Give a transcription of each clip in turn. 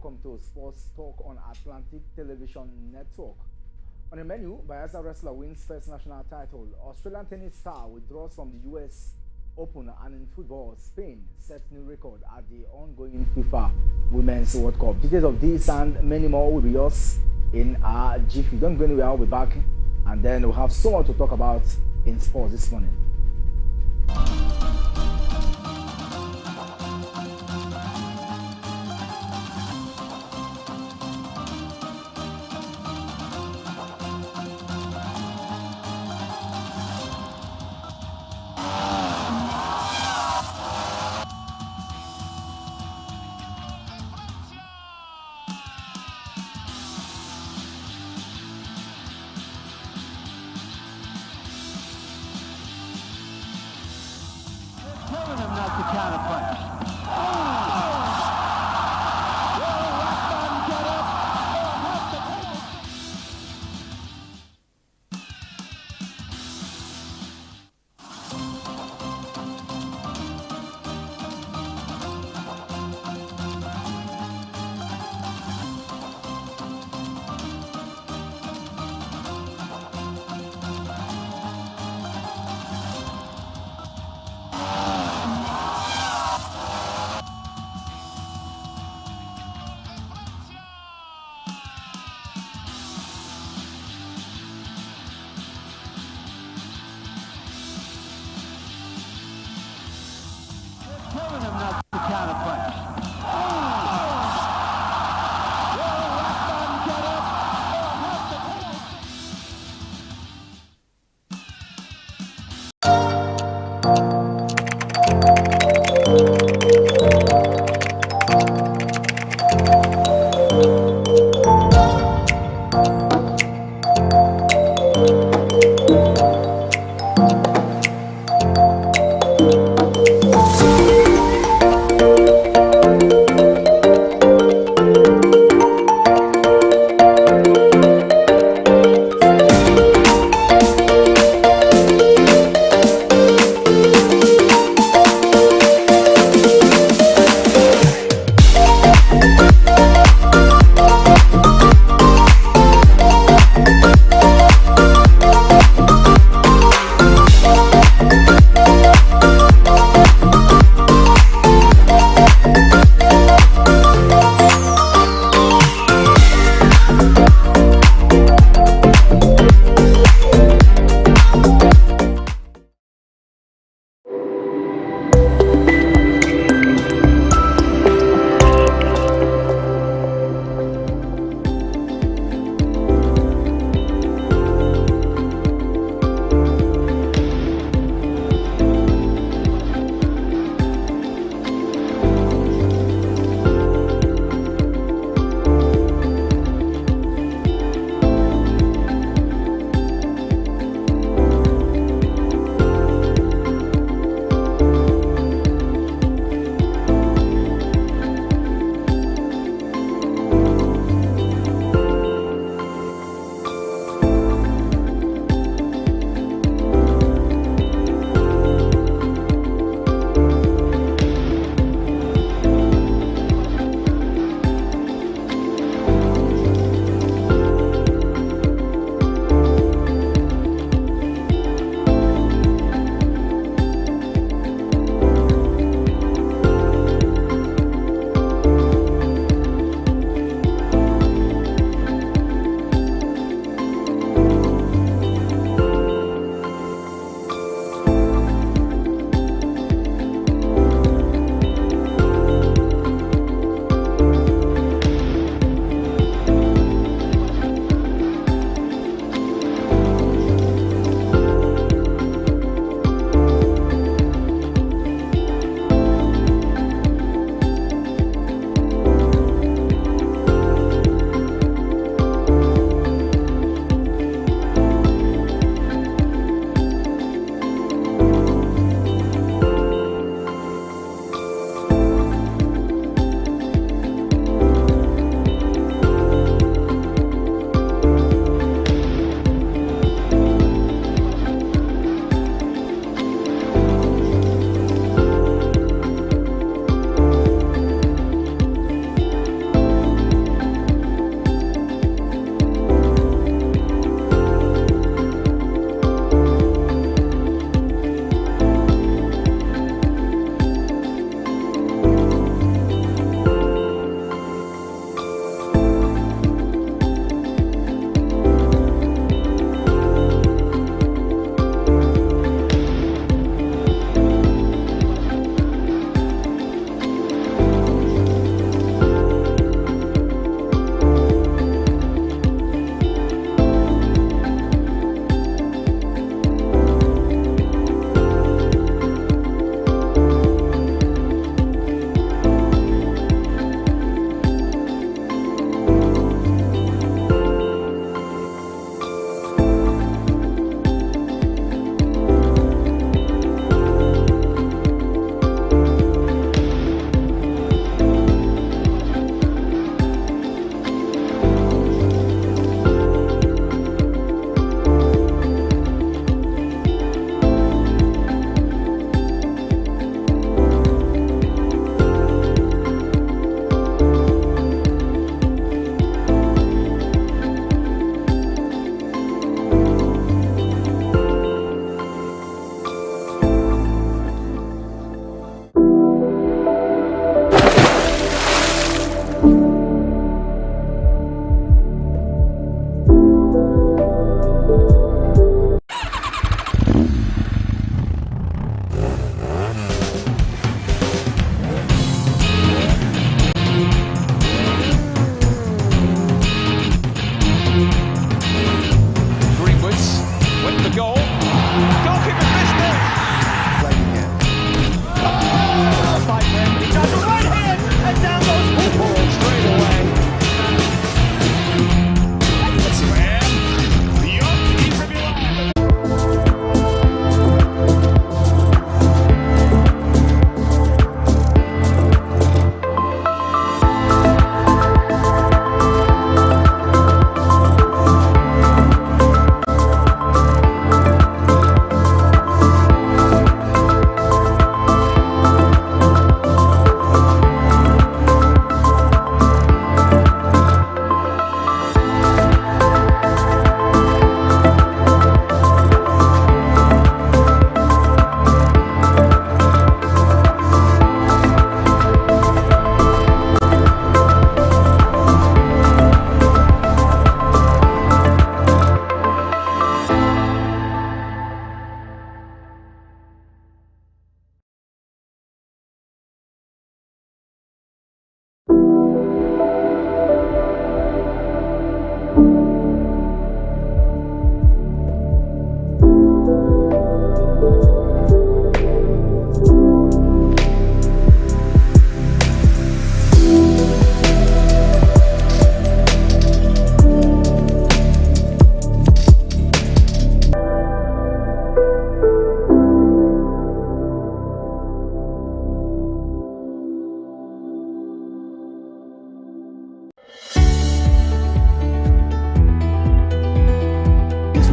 welcome to Sports Talk on Atlantic Television Network. On the menu, Bayelsa wrestler wins first national title. Australian tennis star withdraws from the US Open, and in football, Spain sets new record at the ongoing FIFA Women's World Cup. Details of this and many more will be yours in our jiffy. Don't go anywhere, I'll be back, and then we'll have so much to talk about in sports this morning. Telling him not to counterpunch.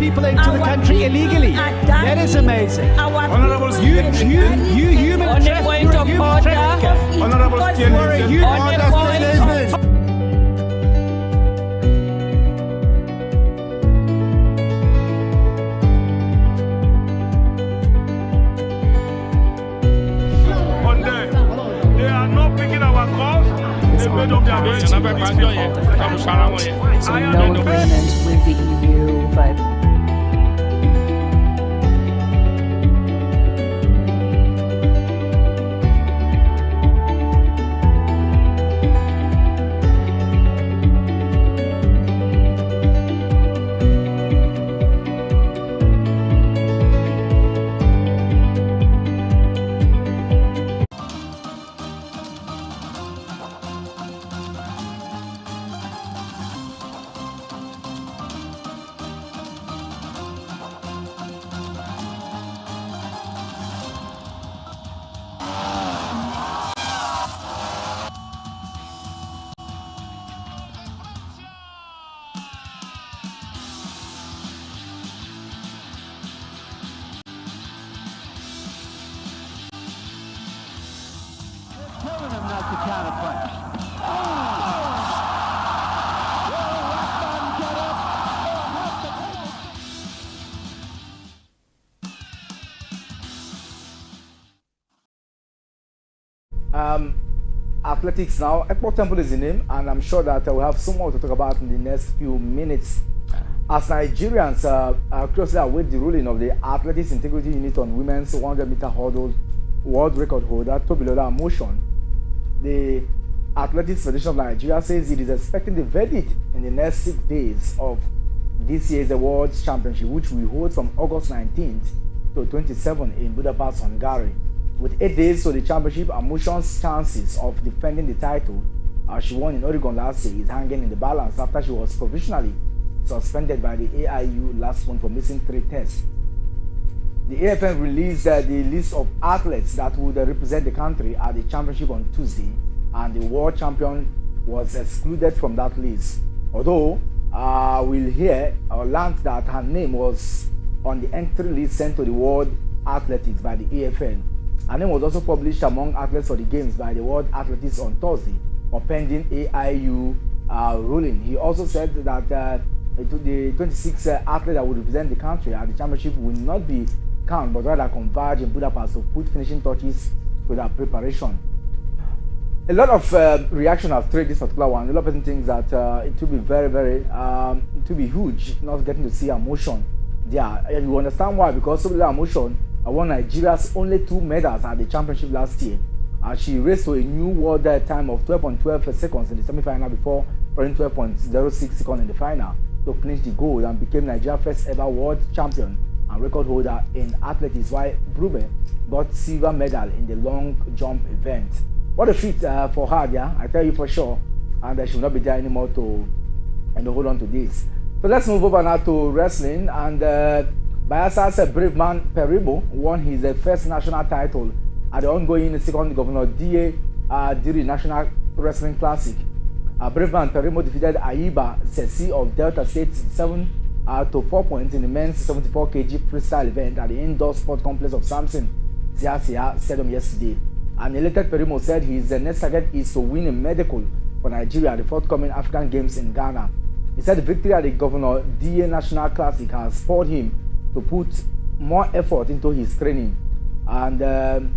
people into the country illegally. That is amazing. Honorable You human trafficker. Honorable they are not picking our calls. They made up their minds. So no agreement with the EU, but Telling them not to counterpunch. Athletics now. Ekpo Temple is the name, and I'm sure that we'll have some more to talk about in the next few minutes. As Nigerians closely await the ruling of the Athletics Integrity Unit on women's 100-meter hurdle world record holder Tobilola Motion, the Athletics Federation of Nigeria says it is expecting the verdict in the next 6 days of this year's World Championship, which will hold from August 19th to 27 in Budapest, Hungary. With 8 days to the championship, Motion's chances of defending the title, as she won in Oregon last year, is hanging in the balance after she was provisionally suspended by the AIU last month for missing 3 tests. The AFN released the list of athletes that would represent the country at the championship on Tuesday, and the world champion was excluded from that list. Although we'll hear or learn that her name was on the entry list sent to the World Athletics by the AFN. Her name was also published among athletes for the games by the World Athletics on Thursday, or pending AIU ruling. He also said that the 26 athletes that would represent the country at the championship will not be counted, but rather converge in Budapest to put finishing touches to their preparation. A lot of reaction has trade this particular one. A lot of people think that it will be it will be huge not getting to see Motion there. And you understand why? Because Tobilola Motion won Nigeria's only 2 medals at the championship last year. She raced to a new world time of 12.12 seconds in the semi-final before running 12.06 seconds in the final to clinch the gold and became Nigeria's first ever world champion and record holder in athletics, while Brube got silver medal in the long jump event. What a feat for her, yeah, I tell you for sure, and she will not be there anymore to hold on to this. So let's move over now to wrestling, and Bayasa's brave man Peribo won his first national title at the ongoing second Governor D.A. Diri National Wrestling Classic. Brave man Peribo defeated Aiba Sesi of Delta State 7 to 4 points in the men's 74 kg freestyle event at the indoor sport complex of Samson Siasia Stadium yesterday. An elected Peribo said his next target is to win a medical for Nigeria at the forthcoming African Games in Ghana. He said the victory at the Governor D.A. National Classic has spurred him to put more effort into his training. And a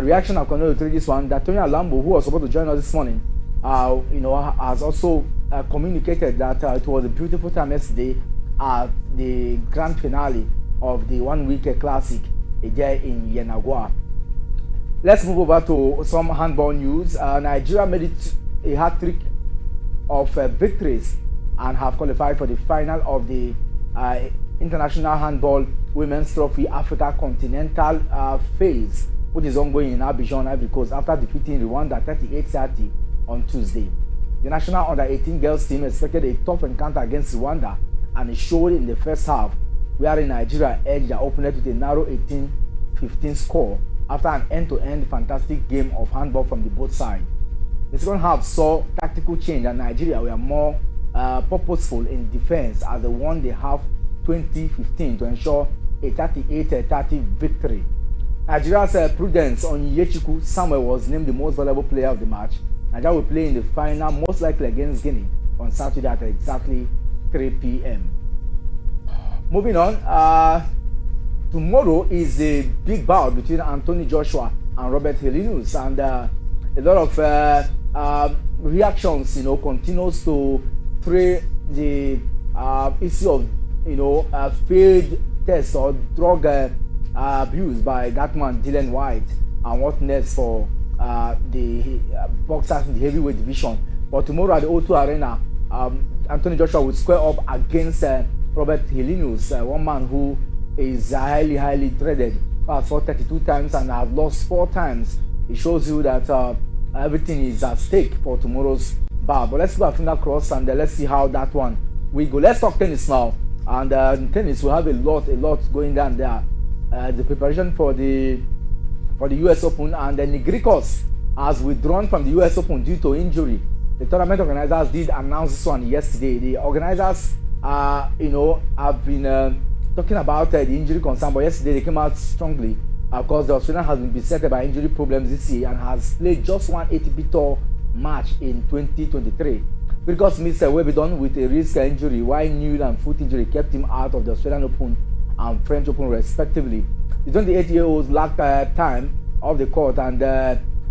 reaction I've continued to this one, that Tony Alambo, who was supposed to join us this morning, has also communicated that it was a beautiful time yesterday at the grand finale of the one-week classic there in Yenagoa. Let's move over to some handball news. Nigeria made it a hat-trick of victories and have qualified for the final of the International Handball Women's Trophy Africa Continental phase, which is ongoing in Abidjan, Ivory Coast, after defeating Rwanda 38-30 on Tuesday. The national under-18 girls team expected a tough encounter against Rwanda, and it showed in the first half, where Nigeria edged their opponent with a narrow 18-15 score after an end-to-end fantastic game of handball from the both sides. The second half saw tactical change, and Nigeria were more purposeful in defense as they won the half 2015 to ensure a 38-30 victory. Nigeria's Prudence Onyechukwu Samuel was named the most valuable player of the match. Nigeria will play in the final, most likely against Guinea, on Saturday at exactly 3 p.m. Moving on, tomorrow is a big bout between Anthony Joshua and Robert Helenius, and a lot of reactions, continues to trail the issue of, failed test or drug abuse by that man Dylan White, and what next for the boxers in the heavyweight division. But tomorrow at the O2 Arena, Anthony Joshua will square up against Robert Helenius, one man who is highly dreaded. Has fought 32 times and has lost 4 times. It shows you that everything is at stake for tomorrow's bout. But let's go our finger crossed, and let's see how that one will go. Let's talk tennis now. And in tennis, we have a lot going down there. The preparation for the US Open, and then Nigrikos has withdrawn from the US Open due to injury. The tournament organizers did announce this one yesterday. The organizers have been talking about the injury concern, but yesterday they came out strongly. Of course, the Australian has been beset by injury problems this year and has played just one ATP Tour match in 2023. Because Mr. Webidon with a wrist injury, while Newell and foot injury kept him out of the Australian Open and French Open respectively. The 28-year-olds lacked time off the court, and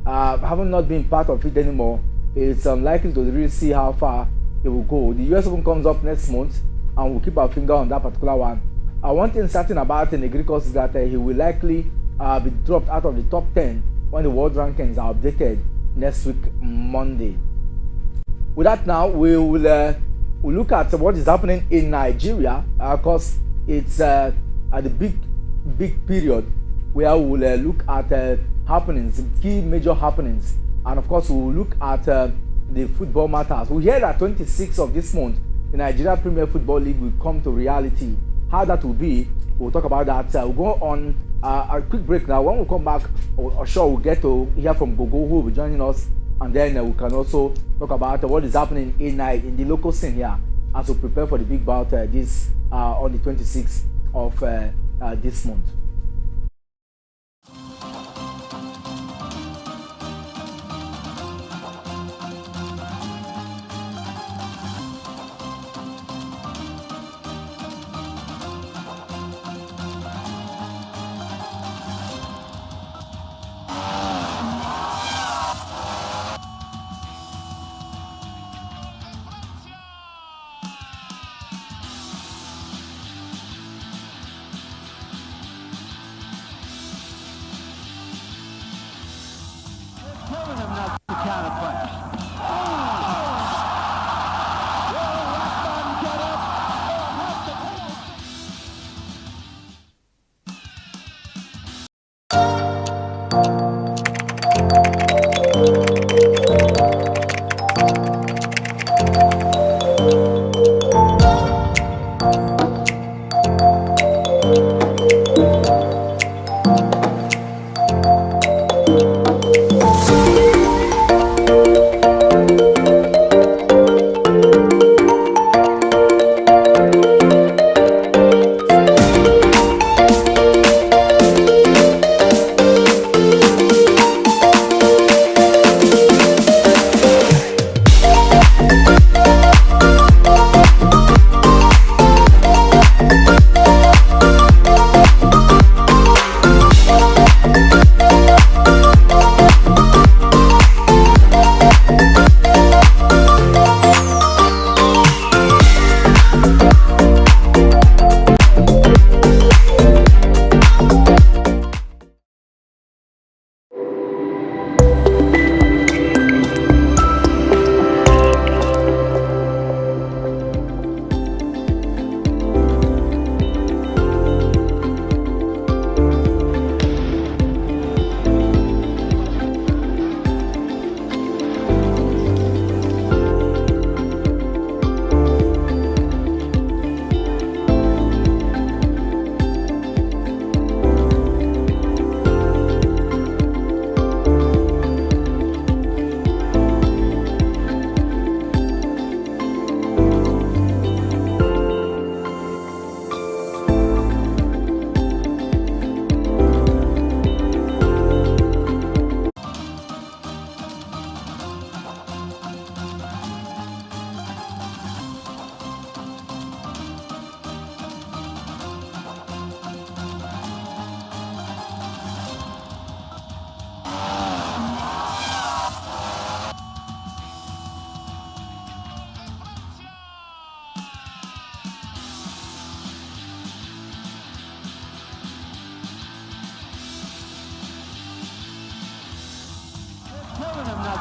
having not been part of it anymore, it's unlikely to really see how far they will go. The US Open comes up next month, and we'll keep our finger on that particular one. One thing certain about Negrikos is that he will likely be dropped out of the top 10 when the world rankings are updated next week, Monday. With that now, we'll look at what is happening in Nigeria, because it's at the big period where we'll look at happenings, key major happenings, and of course we'll look at the football matters. We hear that 26th of this month, the Nigeria Premier Football League will come to reality. How that will be, we'll talk about that. We'll go on a quick break now. When we come back, I'm sure we'll get to hear from Gogo, who will be joining us, and then we can also talk about what is happening in the local scene here as we prepare for the big bout this on the 26th of this month.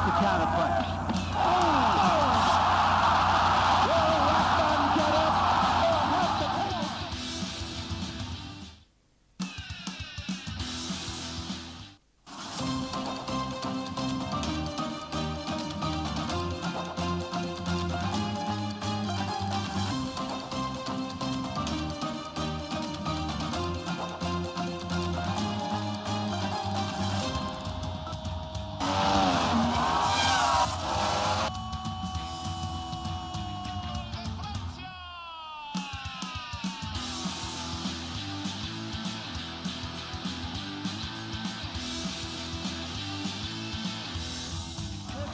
not the counterpunch.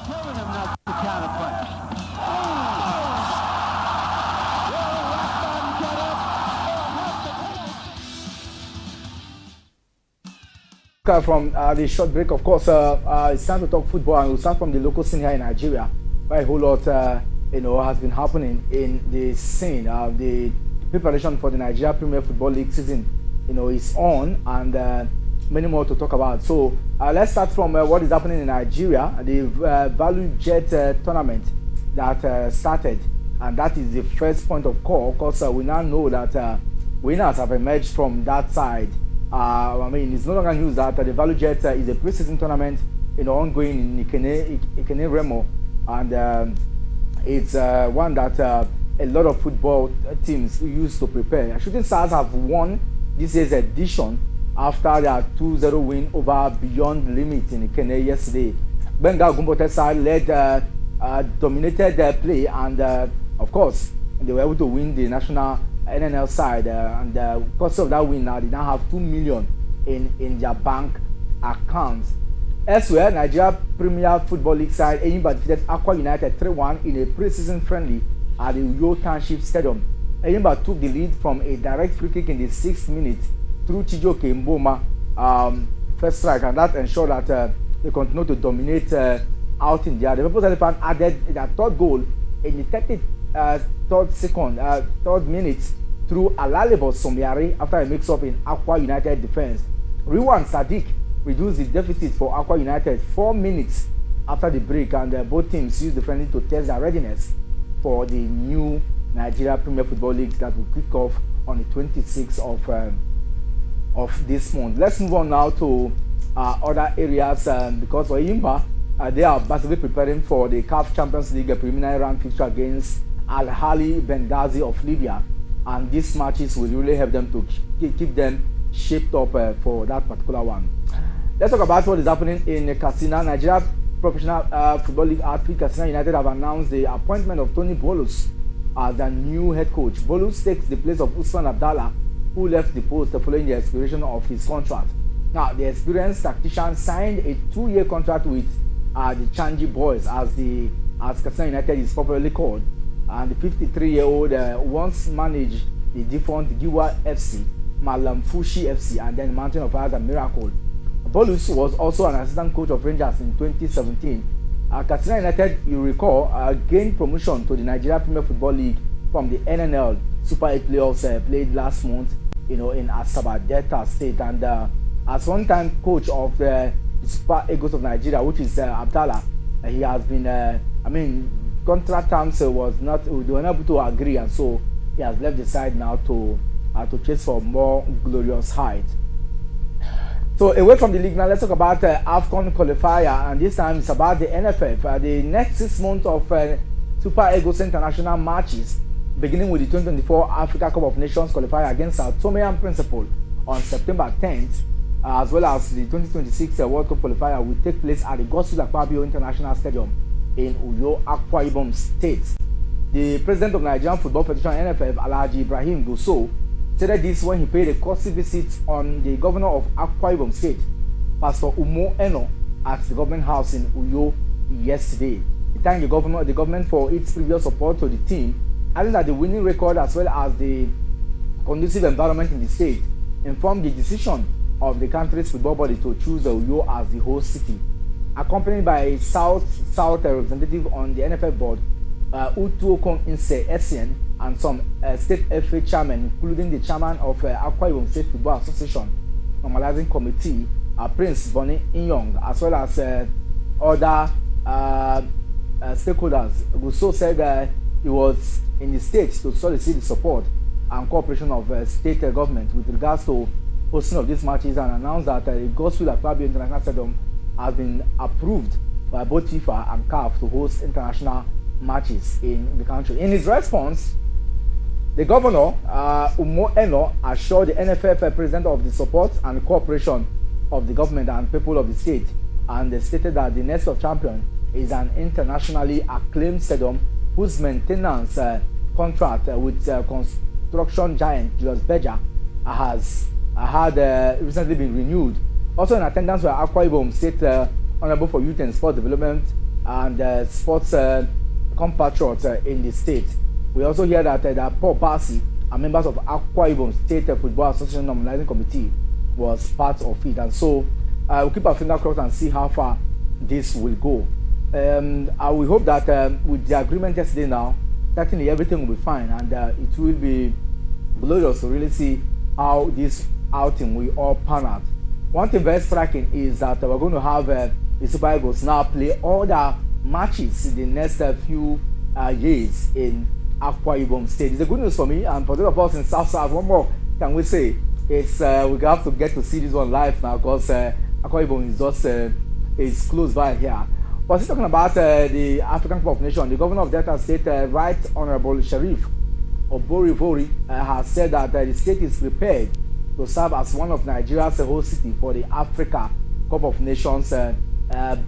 Killing him, not the counterpunch. From the short break, of course, it's time to talk football, and we'll start from the local scene here in Nigeria, where a whole lot, has been happening in the scene. The preparation for the Nigeria Premier Football League season, is on, and many more to talk about. So let's start from what is happening in Nigeria. The Value Jet tournament that started, and that is the first point of call. Of course, we now know that winners have emerged from that side. It's no longer news that the Value Jet is a pre-season tournament, ongoing in Ikene Remo, and it's one that a lot of football teams used to prepare. Shooting Stars have won this year's edition after their 2-0 win over Beyond Limit in Ikene yesterday. Benga Gumbote side led, dominated their play, and of course, they were able to win the national NNL side, and because of that win, now they now have 2 million in their bank accounts. Elsewhere, Nigeria Premier Football League side Eyimba defeated Aqua United 3-1 in a pre-season friendly at the Uyo Township Stadium. Eyimba took the lead from a direct free kick in the 6th minute through Chijoke Mboma, first strike, and that ensured that they continue to dominate out in there. The People's Elephant added their third goal in the 3rd minute through Alalebo Somiari after a mix-up in Aqua United defense. Riwan Sadiq reduced the deficit for Aqua United 4 minutes after the break, and both teams used the friendly to test their readiness for the new Nigeria Premier Football League that will kick off on the 26th of this month. Let's move on now to other areas, because for Eyimba, they are basically preparing for the CAF Champions League preliminary round fixture against Al Ahly Benghazi of Libya, and these matches will really help them to keep them shaped up for that particular one. Let's talk about what is happening in Katsina. Nigeria Professional Football League outfit Katsina United have announced the appointment of Tony Bolus as the new head coach. Bolus takes the place of Usman Abdallah, who left the post following the expiration of his contract. Now, the experienced tactician signed a 2-year contract with the Changi Boys, as Katsina United is popularly called, and the 53-year-old once managed the defunct Giwa FC, Malam Fushi FC, and then Mountain of Fires and Miracle. Bolus was also an assistant coach of Rangers in 2017. Katsina United, you recall, gained promotion to the Nigeria Premier Football League from the NNL Super 8 playoffs played last month, in Asaba Delta State, and as one-time coach of the Super Eagles of Nigeria, which is Abdallah, he has been, contract terms they were not able to agree, and so he has left the side now to chase for more glorious heights. So away from the league now, let's talk about AFCON qualifier, and this time it's about the NFF. The next 6 months of Super Eagles international matches, beginning with the 2024 Africa Cup of Nations qualifier against Sao Tome and Principe on September 10th, as well as the 2026 World Cup qualifier will take place at the Godswill Akpabio International Stadium in Uyo, Akwa Ibom State. The president of Nigerian Football Federation NFF, Alhaji Ibrahim Gusso, stated this when he paid a courtesy visit on the governor of Akwa Ibom State, Pastor Umo Eno, at the government house in Uyo yesterday. He thanked the government for its previous support to the team, adding that the winning record as well as the conducive environment in the state informed the decision of the country's football body to choose Uyo as the host city. Accompanied by a South representative on the NFF board, Utuokon Inse Essien, and some state FA chairmen, including the chairman of Akwa Ibom State Football Association Normalizing Committee, Prince Bonny Inyong, as well as other stakeholders. Gusso said he was in the state to solicit the support and cooperation of state government with regards to hosting of these matches, and announced that the Godswill Akpabio International Stadium has been approved by both FIFA and CAF to host international matches in the country. In his response, the governor, Umo Eno, assured the NFF president of the support and cooperation of the government and people of the state, and they stated that the Nest of Champions is an internationally acclaimed stadium whose maintenance contract with construction giant Julius Berger had recently been renewed. Also in attendance were Akwa Ibom State Honorable for Youth and Sport Development and sports compatriots in the state. We also hear that Paul Bassi and members of Akwa Ibom State Football Association Nominalizing Committee was part of it, and so we'll keep our finger crossed and see how far this will go. We hope that with the agreement yesterday now, certainly everything will be fine, and it will be glorious to really see how this outing will all pan out. One thing very striking is that we're going to have the Super Eagles now play all the matches in the next few years in Akwa Ibom State. It's a good news for me, and for those of us in South, one more can we say, it's we have to get to see this one live now, because Akwa Ibom is just is close by here. But still talking about the African Cup of Nations, the governor of Delta State, Right Honorable Sharif Oborivori, has said that the state is prepared to serve as one of Nigeria's host city for the Africa Cup of Nations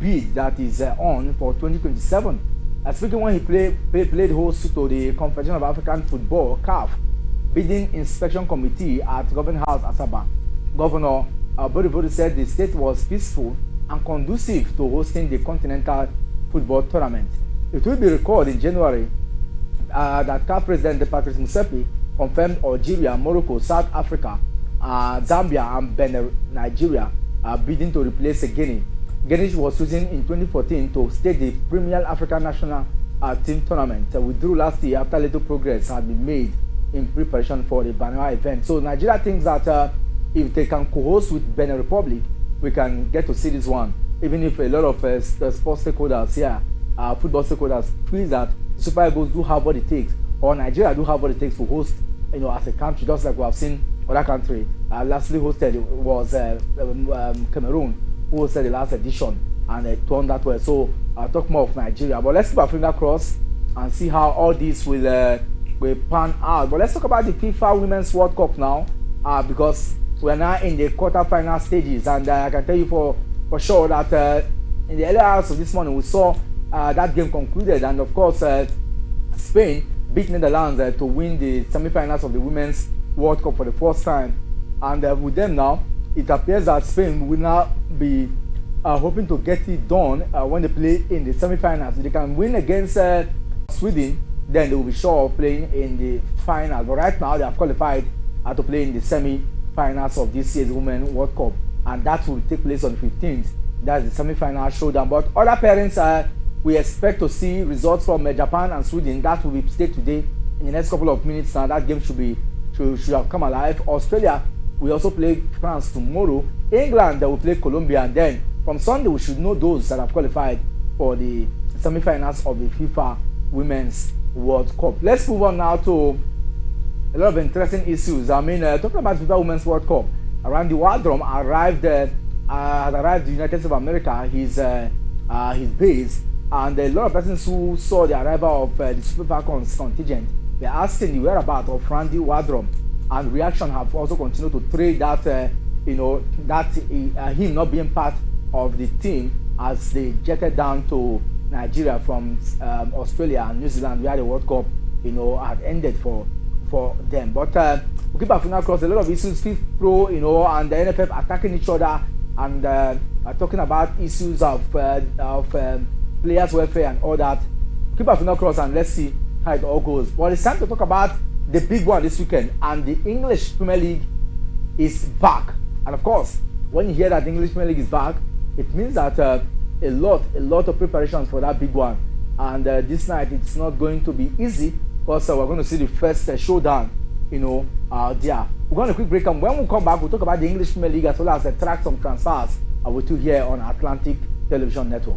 bid that is on for 2027. Speaking when he played host to the Confederation of African Football (CAF) bidding inspection committee at Government House Asaba, Governor Oborivori said the state was peaceful and conducive to hosting the Continental Football Tournament. It will be recalled in January that CAF President Patrice Motsepe confirmed Algeria, Morocco, South Africa, Zambia, and Benin, Nigeria bidding to replace Guinea. Guinea was chosen in 2014 to stage the Premier African National Team Tournament. Withdrew last year after little progress had been made in preparation for the Benin event. So Nigeria thinks that if they can co-host with Benin Republic, we can get to see this one, even if a lot of sports stakeholders here, football stakeholders, feel that Super Eagles do have what it takes, or Nigeria do have what it takes to host, as a country, just like we have seen other country. Lastly hosted was Cameroon, who hosted the last edition, and it turned that way. So I'll talk more of Nigeria, but let's keep our finger crossed and see how all this will pan out. But let's talk about the FIFA Women's World Cup now, because we're now in the quarter-final stages, and I can tell you for sure that in the early hours of this morning we saw that game concluded, and of course Spain beat Netherlands to win the semi-finals of the Women's World Cup for the first time, and with them now it appears that Spain will now be hoping to get it done when they play in the semi-finals. If they can win against Sweden, then they will be sure of playing in the final. But right now they have qualified to play in the semi-finals of this year's Women's World Cup, and that will take place on the 15th. That's the semi-final showdown. But other parents, we expect to see results from Japan and Sweden. That will be played today in the next couple of minutes. Now that game should have come alive. Australia will also play France tomorrow. England will play Colombia, and then from Sunday we should know those that have qualified for the semi-finals of the FIFA Women's World Cup. Let's move on now to a lot of interesting issues. I mean, talking about FIFA Women's World Cup, Randy Wardrum arrived the United States of America, his base, and a lot of persons who saw the arrival of the Super Falcons contingent, they're asking the whereabouts of Randy Wardrum, and reaction have also continued to trade that him not being part of the team as they jetted down to Nigeria from Australia and New Zealand, where the World Cup had ended for them. But we keep our finger across a lot of issues, FIFA Pro, and the NFF attacking each other, and talking about issues of players' welfare and all that. Keep our finger crossed and let's see how it all goes. But it's time to talk about the big one this weekend, and the English Premier League is back. And of course, when you hear that the English Premier League is back, it means that a lot of preparations for that big one. And this night it's not going to be easy, because we're going to see the first showdown, there. We're going to quick break, and when we come back, we'll talk about the English Premier League as well as the track some transfers with you here on Atlantic Television Network.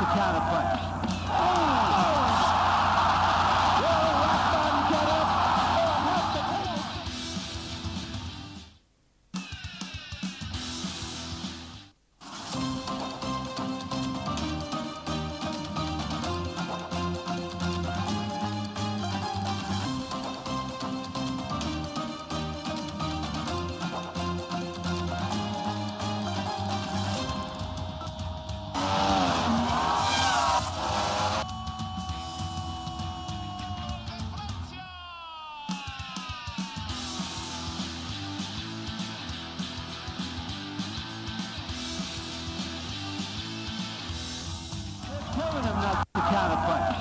the counter punch. Telling him not to counter punch.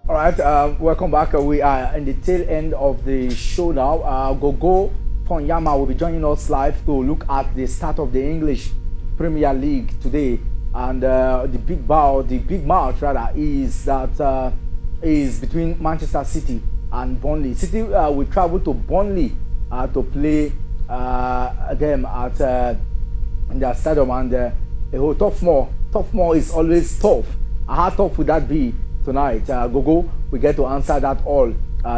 All right, welcome back. We are in the tail end of the show now. Gogo Ponyama will be joining us live to look at the start of the English Premier League today. And the big match rather, is that is between Manchester City and Burnley. City will travel to Burnley to play them at in their stadium, and a whole tough more is always tough. How tough would that be tonight? Gogo, we get to answer that all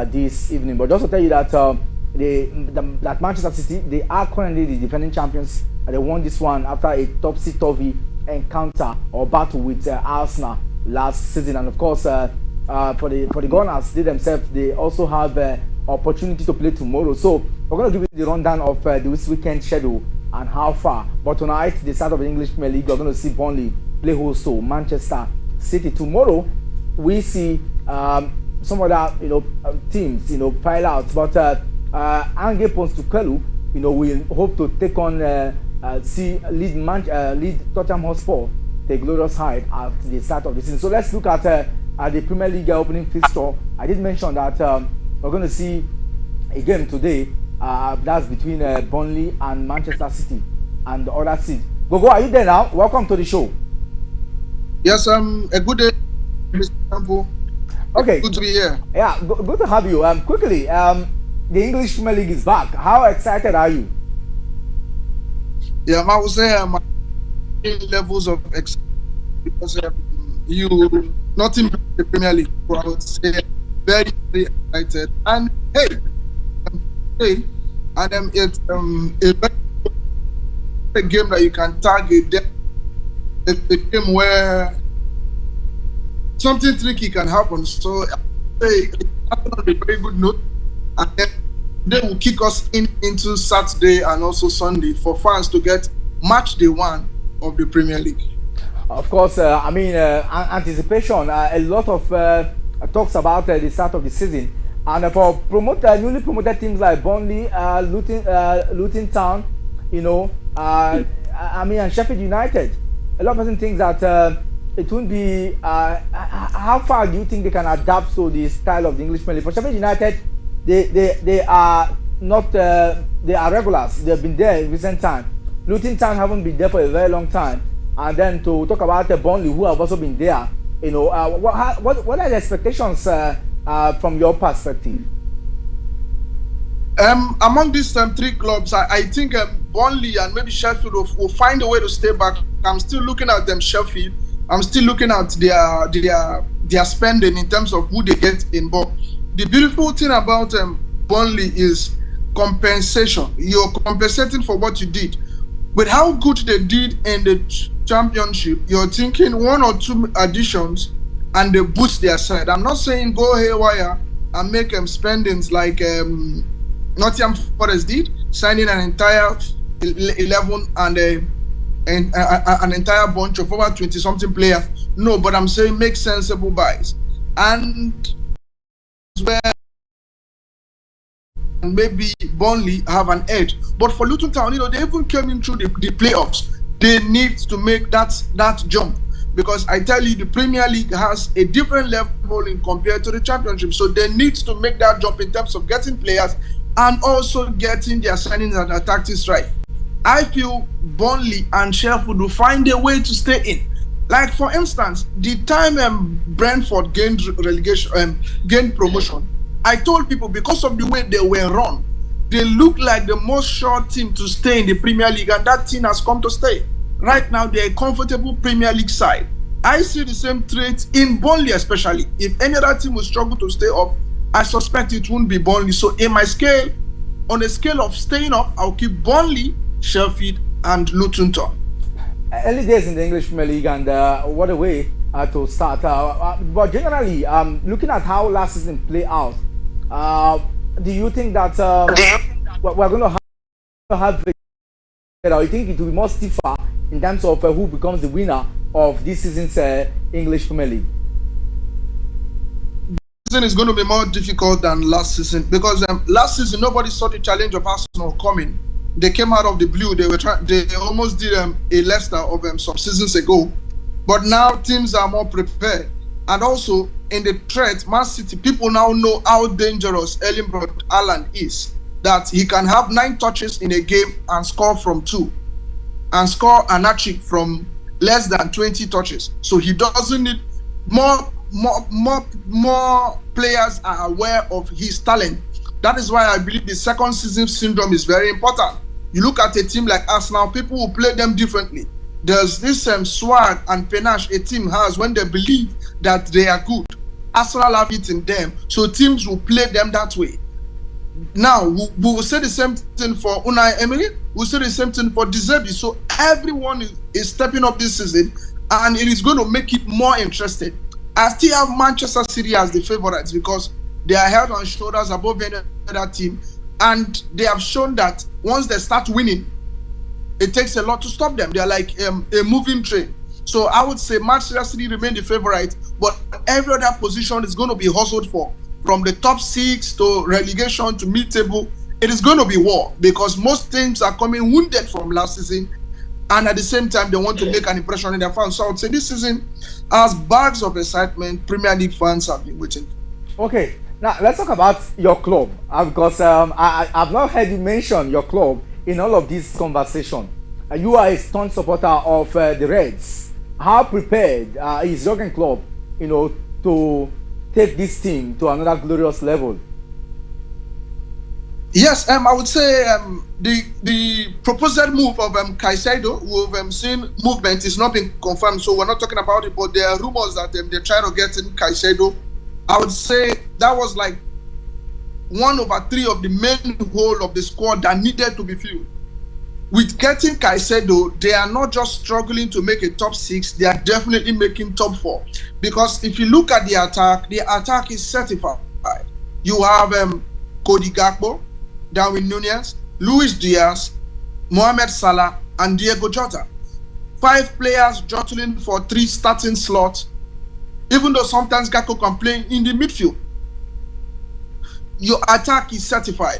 this evening. But just to tell you that that Manchester City, they are currently the defending champions. They won this one after a topsy-turvy encounter or battle with Arsenal last season, and of course for the Gunners, they also have opportunity to play tomorrow. So we're going to give you the rundown of this weekend schedule and how far. But tonight, the start of the English Premier League, we're going to see Burnley play host to Manchester City. Tomorrow, we see some other teams pile out, but Ange Postecoglou will hope to take on lead Tottenham Hotspur, the glorious height at the start of the season. So let's look at the Premier League opening fixture. I did mention that we're going to see a game today that's between Burnley and Manchester City and the other seed. Gogo, are you there now? Welcome to the show. Yes, a good day, Mr. Campo. Okay. Good to be here. Yeah, good to have you. Quickly, the English Premier League is back. How excited are you? Yeah, I would say my levels of excitement because nothing but the Premier League. So I would say very, very excited. And it's a game that you can target. It's a game where something tricky can happen. So it's on a very good note, and then they will kick us into Saturday and also Sunday for fans to get match day one of the Premier League. Of course, anticipation. A lot of talks about the start of the season, and for newly promoted teams like Burnley, Luton Town, and Sheffield United. A lot of people think that it won't be. How far do you think they can adapt to the style of the English Premier League? For Sheffield United, they are not. They are regulars. They've been there in recent time. Luton Town haven't been there for a very long time. And then to talk about Burnley, who have also been there, what are the expectations from your perspective? Among these three clubs, I think Burnley and maybe Sheffield will find a way to stay back. I'm still looking at them, Sheffield. I'm still looking at their spending in terms of who they get in. But the beautiful thing about Burnley is compensation. You're compensating for what you did. With how good they did in the championship, you're thinking one or two additions and they boost their side. I'm not saying go haywire and make spendings like Nottingham Forest did, signing an entire 11 and an entire bunch of over 20-something players. No, but I'm saying make sensible buys. And where maybe Burnley have an edge. But for Luton Town, they even came in through the playoffs. They need to make that jump. Because I tell you, the Premier League has a different level in compared to the Championship. So they need to make that jump in terms of getting players and also getting their signings and their tactics right. I feel Burnley and Sheffield will find a way to stay in. Like, for instance, the time Brentford gained relegation, gained promotion, I told people because of the way they were run, they look like the most sure team to stay in the Premier League, and that team has come to stay. Right now, they're a comfortable Premier League side. I see the same traits in Burnley, especially. If any other team will struggle to stay up, I suspect it won't be Burnley. So, in my scale, on a scale of staying up, I'll keep Burnley, Sheffield, and Luton Town. Early days in the English Premier League, and what a way to start. But generally, looking at how last season played out, do you think that we're going to have or you think it will be more stiffer in terms of who becomes the winner of this season's English Premier League? This season is going to be more difficult than last season because last season nobody saw the challenge of Arsenal coming. They came out of the blue. They almost did a Leicester of some seasons ago, but now teams are more prepared. And also in the threat, Man City, people now know how dangerous Erling Braut Haaland is. That he can have 9 touches in a game and score from 2, and score an hat-trick from less than 20 touches. So he doesn't need more players are aware of his talent. That is why I believe the second season syndrome is very important. You look at a team like Arsenal, people will play them differently. There's this swag and panache a team has when they believe that they are good. Arsenal have it in them, so teams will play them that way. Now, we will say the same thing for Unai Emery. We'll say the same thing for De Zerbi. So everyone is stepping up this season, and it is going to make it more interesting. I still have Manchester City as the favourites because they are held on shoulders above any other team, and they have shown that once they start winning, it takes a lot to stop them. They are like a moving train. So I would say Manchester City remain the favourite, but every other position is going to be hustled for. From the top 6 to relegation to mid-table, it is going to be war because most teams are coming wounded from last season, and at the same time they want to make an impression in their fans. So I would say this season has bags of excitement Premier League fans have been waiting for. Okay, now let's talk about your club because I've not heard you mention your club in all of this conversation. You are a staunch supporter of the Reds. How prepared is Jurgen Klopp, to take this team to another glorious level? Yes, I would say the proposed move of Caicedo, we've seen movement is not been confirmed, so we're not talking about it, but there are rumors that they're trying to get in Caicedo. I would say that was like 1/3 of the main hole of the squad that needed to be filled. With getting Caicedo, they are not just struggling to make a top 6, they are definitely making top 4. Because if you look at the attack is certified. You have Cody Gakpo, Darwin Núñez, Luis Diaz, Mohamed Salah, and Diego Jota. 5 players jostling for 3 starting slots, even though sometimes Gakpo can play in the midfield. Your attack is certified.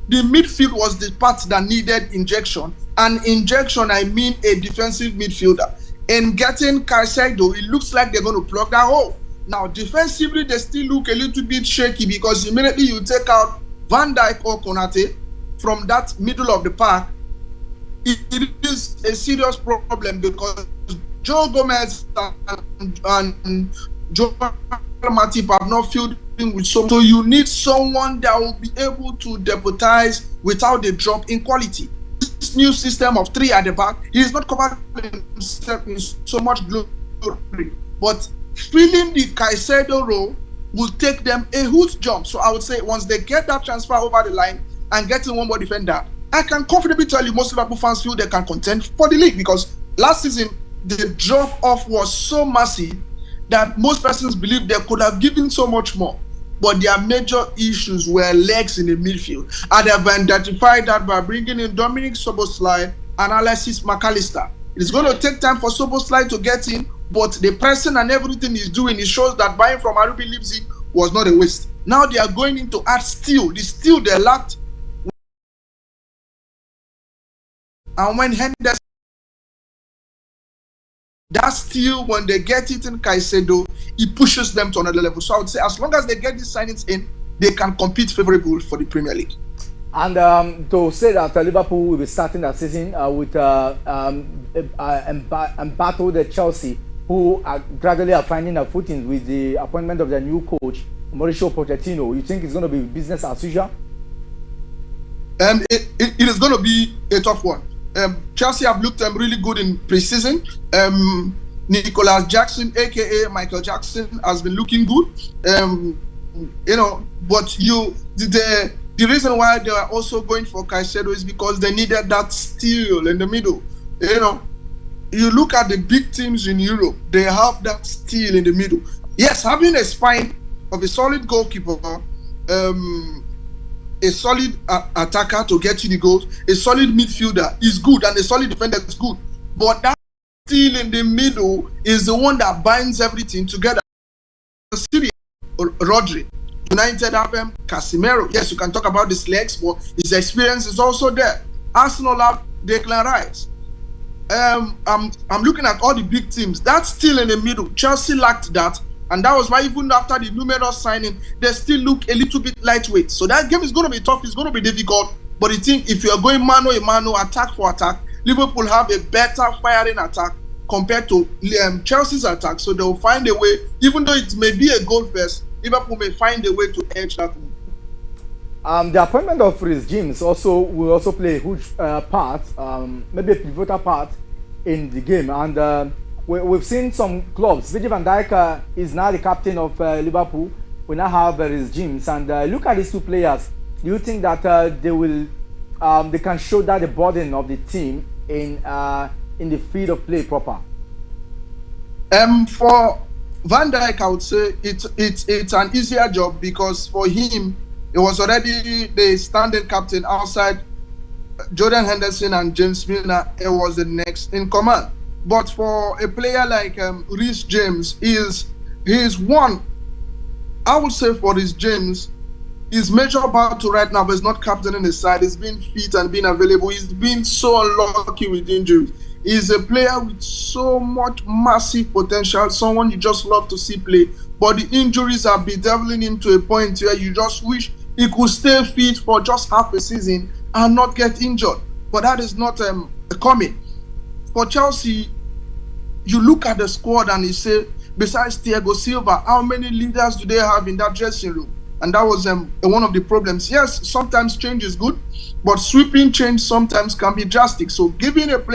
The midfield was the part that needed injection. And injection, I mean a defensive midfielder. In getting Caicedo, it looks like they're going to plug that hole. Now, defensively, they still look a little bit shaky because immediately you take out Van Dijk or Konate from that middle of the park, it is a serious problem because Joe Gomez and Joe Matip have not filled with so you need someone that will be able to deputize without a drop in quality. This new system of 3 at the back, he is not covering himself in so much glory, but filling the Caicedo role will take them a huge jump. So I would say once they get that transfer over the line and getting one more defender, I can confidently tell you most Liverpool fans feel they can contend for the league because last season the drop off was so massive that most persons believe they could have given so much more. But their major issues were legs in the midfield. And they have identified that by bringing in Dominic Szoboszlai and Alexis McAllister. It is going to take time for Szoboszlai to get in, but the person and everything he's doing, it shows that buying from RB Leipzig was not a waste. Now they are going in to add steel. The steel they lacked. And when Henderson, that steel, when they get it in Caicedo, it pushes them to another level. So I would say as long as they get these signings in, they can compete favorable for the Premier League. And to say that Liverpool will be starting that season with embattled Chelsea, who are gradually finding a footing with the appointment of their new coach, Mauricio Pochettino, you think it's going to be business as usual? It is going to be a tough one. Chelsea have looked really good in pre-season. Nicholas Jackson, aka Michael Jackson, has been looking good. But the reason why they are also going for Caicedo is because they needed that steal in the middle. You look at the big teams in Europe, they have that steal in the middle. Yes, having a spine of a solid goalkeeper, a solid attacker to get you the goals, a solid midfielder is good, and a solid defender is good. But that steal in the middle is the one that binds everything together. Syria, Rodri, United have Casemiro. Yes, you can talk about his legs, but his experience is also there. Arsenal have Declan Rice. I'm looking at all the big teams. That's still in the middle. Chelsea lacked that, and that was why even after the numerous signing, they still look a little bit lightweight. So that game is going to be tough. It's going to be difficult. But I think if you are going mano a mano, attack for attack, Liverpool have a better firing attack compared to Chelsea's attack. So they'll find a way, even though it may be a goal first, Liverpool may find a way to edge that one. The appointment of Reece James will also play a huge part, maybe a pivotal part in the game. And we've seen some clubs. Virgil van Dijk is now the captain of Liverpool. We now have Reece James. And look at these two players. Do you think that they can shoulder the burden of the team in the field of play proper? For Van Dijk, I would say it's an easier job, because for him, it was already the standing captain outside Jordan Henderson and James Milner. It was the next in command. But for a player like Reece James, he's one. I would say for Reece James, his major battle right now is not captaining his side. He's been fit and being available. He's been so unlucky with injuries. He's a player with so much massive potential, someone you just love to see play. But the injuries are bedeviling him to a point where you just wish he could stay fit for just half a season and not get injured. But that is not coming. For Chelsea, you look at the squad and you say, besides Thiago Silva, how many leaders do they have in that dressing room? And that was one of the problems. Yes, sometimes change is good, but sweeping change sometimes can be drastic. So giving a player